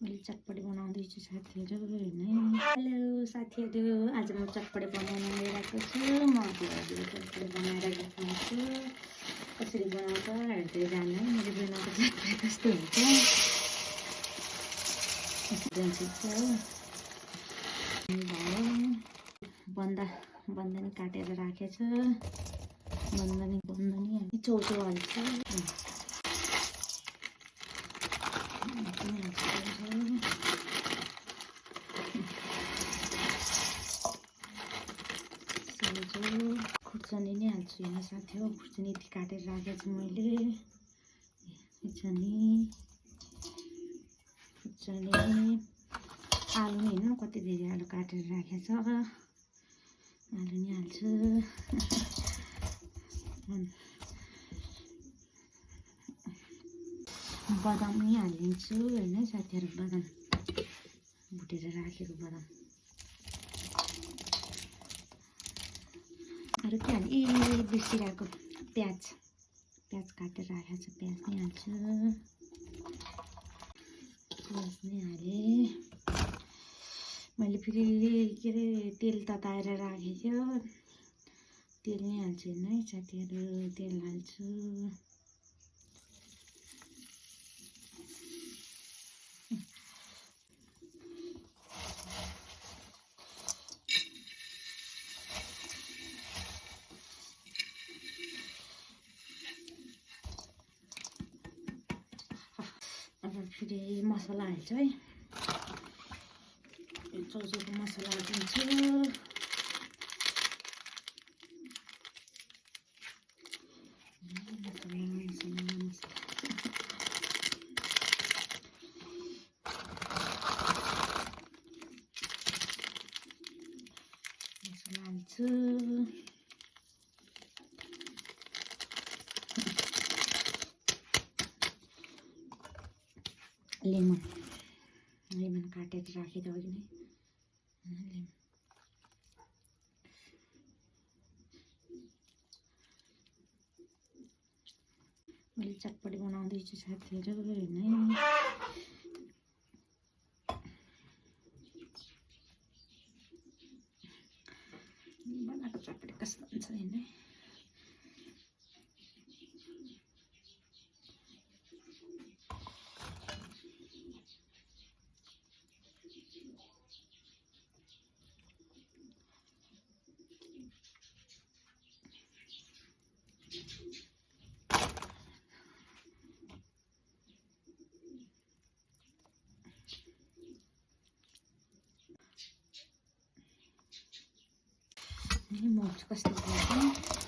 मैले चटपटी बनाउँदैछु साथीहरू होइन। हेलो साथीहरू, आज म चटपटी बनाउन लिइरहेको छु। म चटपटी बनाएर देखाउँछु कसरी बनाउँछ हेर्दै जानु। मैले बनाएको चटपटी कस्तो हुन्छ बन्दानी काटेर राखेछु। बन्दानी चौचो हाल्छु। खुर्सानी नै हाल्छु यहाँ साथी हो। खुर्सानी काटेर राखेको छु मैले। खुर्सानी आलु नि होइन, कति धेरै आलु काटेर राखेको छ। आलु नि हाल्छु। बदाम नि हालिदिन्छु होइन साथीहरू। बदाम भुटेर राखेको बदाम। अरू के हाल्ने बिर्सिरहेको प्याज काटेर राखेको छ। प्याज नि हाल्छु। प्याज नि हालेँ मैले। फेरि के अरे तेल तताएर राखेको थियो। तेल नि हाल्छु होइन है साथीहरू। तेल हाल्छु। अब फेरि मसला हाल्छु है। चौचोको मसला हालिदिन्छु। मसला हाल्छु। लेमन काटेर राखेको अघि नै। मैले चटपटी बनाउँदैछु साथीहरू होइन। बनाएको चटपटी कस्तो हुन्छ होइन। मर्च कस्तो लाग्छ।